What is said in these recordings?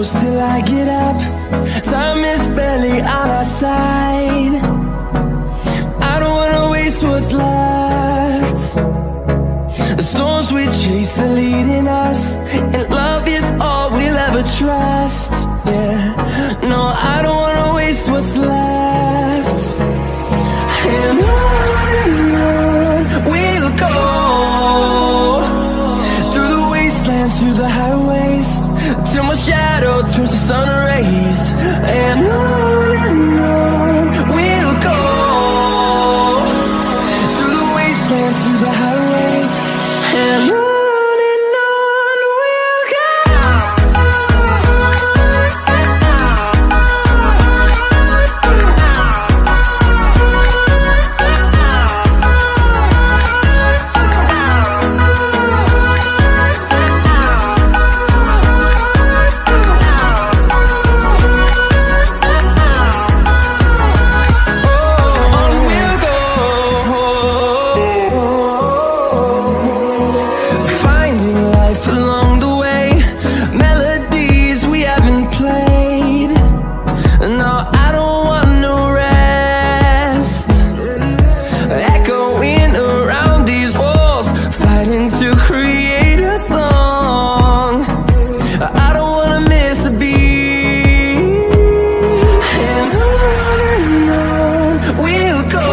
close till I get up. Time is barely on our side. I don't wanna waste what's left. The storms we chase are leading us, and love is all we'll ever trust. Yeah, no, I don't wanna waste what's left. And on we'll go, through the wastelands, through the highways, till my shadow turns to sun rays. And on we'll go, through the wastelands, through the highways, and on we'll go. To create a song, I don't wanna miss a beat. And on we'll go,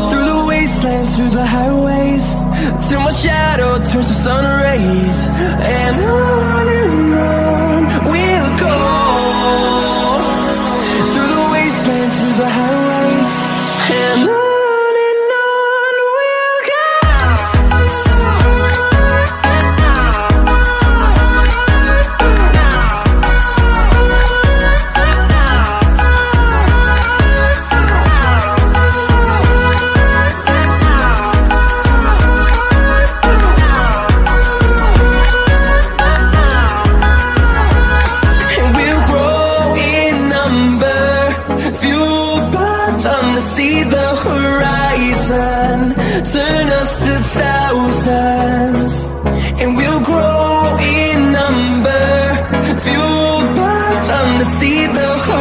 through the wastelands, through the highways, till my shadow turns to sun rays. And on we'll go, through the wastelands, through the highways, and on. See the horizon, turn us to thousands, and we'll grow in number, fueled by them to see the horizon.